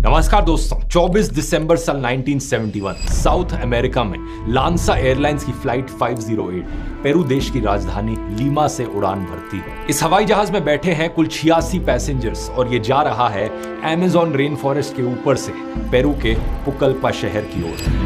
नमस्कार दोस्तों, 24 दिसंबर साल 1971 साउथ अमेरिका में लांसा एयरलाइंस की फ्लाइट 508 पेरू देश की राजधानी लीमा से उड़ान भरती है। इस हवाई जहाज में बैठे हैं कुल 86 पैसेंजर्स और ये जा रहा है अमेज़न रेन फॉरेस्ट के ऊपर से पेरू के पुकल्पा शहर की ओर।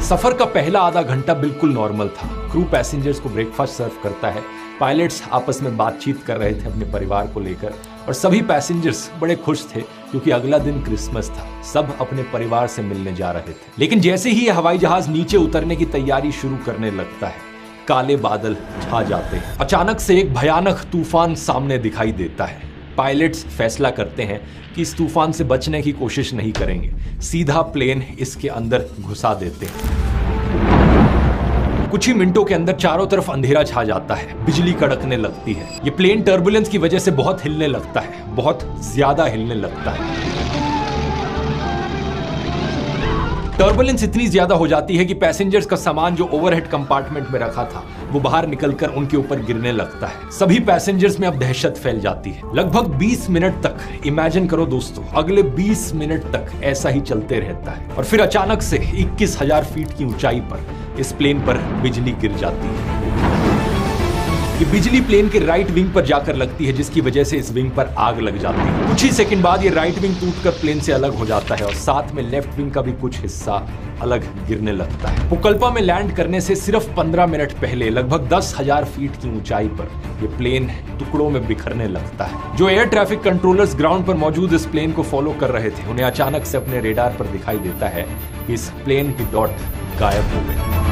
सफर का पहला आधा घंटा बिल्कुल नॉर्मल था। क्रू पैसेंजर्स को ब्रेकफास्ट सर्व करता है, पायलट्स आपस में बातचीत कर रहे थे अपने परिवार को लेकर और सभी पैसेंजर्स बड़े खुश थे क्योंकि अगला दिन क्रिसमस था। सब अपने परिवार से मिलने जा रहे थे। लेकिन जैसे ही यह हवाई जहाज नीचे उतरने की तैयारी शुरू करने लगता है, काले बादल छा जाते हैं। अचानक से एक भयानक तूफान सामने दिखाई देता है। पायलट्स फैसला करते हैं कि इस तूफान से बचने की कोशिश नहीं करेंगे, सीधा प्लेन इसके अंदर घुसा देते हैं। कुछ ही मिनटों के अंदर चारों तरफ अंधेरा छा जाता है, बिजली कड़कने लगती है। ये प्लेन टर्बुलेंस की वजह से बहुत हिलने लगता है, बहुत ज्यादा हिलने लगता है। टर्बुलेंस इतनी ज्यादा हो जाती है कि पैसेंजर्स का सामान जो ओवरहेड कंपार्टमेंट में रखा था वो बाहर निकलकर उनके ऊपर गिरने लगता है। सभी पैसेंजर्स में अब दहशत फैल जाती है। लगभग 20 मिनट तक, इमेजिन करो दोस्तों, अगले 20 मिनट तक ऐसा ही चलते रहता है और फिर अचानक से 21,000 फीट की ऊंचाई पर इस प्लेन पर बिजली गिर जाती है। ये बिजली प्लेन के राइट विंग पर जाकर लगती है, जिसकी वजह से इस विंग पर आग लग जाती है। कुछ ही सेकंड बाद ये राइट विंग टूटकर प्लेन से अलग हो जाता है और साथ में लेफ्ट विंग का भी कुछ हिस्सा अलग गिरने लगता है। पुकल्पा में लैंड करने से सिर्फ 15 मिनट पहले लगभग 10,000 फीट की ऊंचाई पर यह प्लेन टुकड़ों में बिखरने लगता है। जो एयर ट्रैफिक कंट्रोलर्स ग्राउंड पर मौजूद इस प्लेन को फॉलो कर रहे थे, उन्हें अचानक से अपने रेडार पर दिखाई देता है कि इस प्लेन की डॉट गायब हो गई।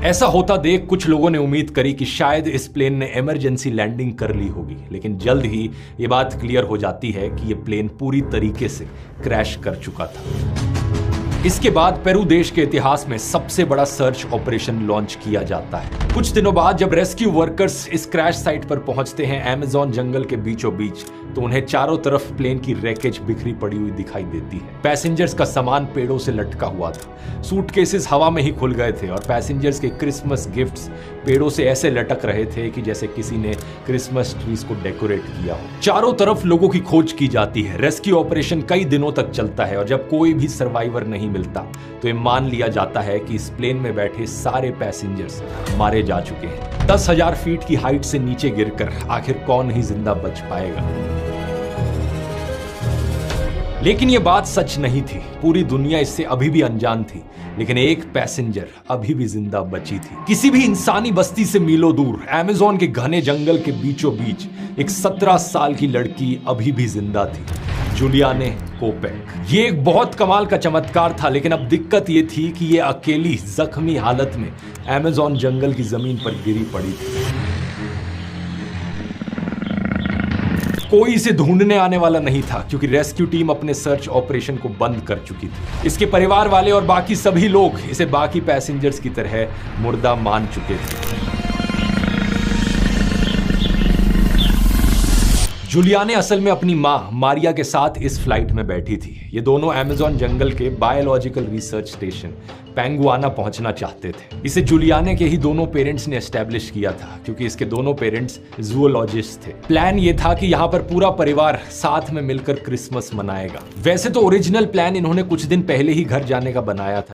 ऐसा होता देख कुछ लोगों ने उम्मीद करी कि शायद इस प्लेन ने इमरजेंसी लैंडिंग कर ली होगी, लेकिन जल्द ही ये बात क्लियर हो जाती है कि ये प्लेन पूरी तरीके से क्रैश कर चुका था। इसके बाद पेरू देश के इतिहास में सबसे बड़ा सर्च ऑपरेशन लॉन्च किया जाता है। कुछ दिनों बाद जब रेस्क्यू वर्कर्स इस क्रैश साइट पर पहुंचते हैं अमेज़न जंगल के बीचों बीच, तो उन्हें चारों तरफ प्लेन की रैकेज बिखरी पड़ी हुई दिखाई देती है। पैसेंजर्स का सामान पेड़ों से लटका हुआ था, सूटकेसेस हवा में ही खुल गए थे और पैसेंजर्स के क्रिसमस गिफ्ट्स पेड़ों से ऐसे लटक रहे थे कि जैसे किसी ने क्रिसमस ट्रीज को डेकोरेट किया हो। चारों तरफ लोगों की खोज की जाती है। रेस्क्यू ऑपरेशन कई दिनों तक चलता है और जब कोई भी सर्वाइवर नहीं मिलता तो ये मान लिया जाता है कि इस प्लेन में बैठे सारे पैसेंजर्स मारे जा चुके हैं। 10,000 फीट की हाइट से नीचे गिरकर आखिर कौन ही जिंदा बच पाएगा। लेकिन यह बात सच नहीं थी। पूरी दुनिया इससे अभी भी अनजान थी, लेकिन एक पैसेंजर अभी भी जिंदा बची थी। किसी भी इंसानी बस्ती से मीलों दूर अमेज़न के घने जंगल के बीचों बीच एक 17 साल की लड़की अभी भी जिंदा थी, जूलियाने कोपेक। ये एक बहुत कमाल का चमत्कार था, लेकिन अब दिक्कत ये थी कि ये अकेली जख्मी हालत में अमेज़न जंगल की जमीन पर गिरी पड़ी थी। कोई इसे ढूंढने आने वाला नहीं था क्योंकि रेस्क्यू टीम अपने सर्च ऑपरेशन को बंद कर चुकी थी। इसके परिवार वाले और बाकी सभी लोग इसे बाकी पैसेंजर्स की तरह मुर्दा मान चुके थे। जूलियाने असल में अपनी मां मारिया के साथ इस फ्लाइट में बैठी थी। ये दोनों अमेज़न जंगल के बायोलॉजिकल रिसर्च स्टेशन पेंगुआना पहुंचना चाहते थे। इसे जूलियाने के ही दोनों पेरेंट्स ने एस्टेब्लिश किया था क्योंकि इसके दोनों पेरेंट्स जूलॉजिस्ट थे। प्लान ये था कि यहाँ पर पूरा परिवार साथ में मिलकर क्रिसमस मनाएगा। वैसे तो ओरिजिनल प्लान इन्होंने कुछ दिन पहले ही घर जाने का बनाया था।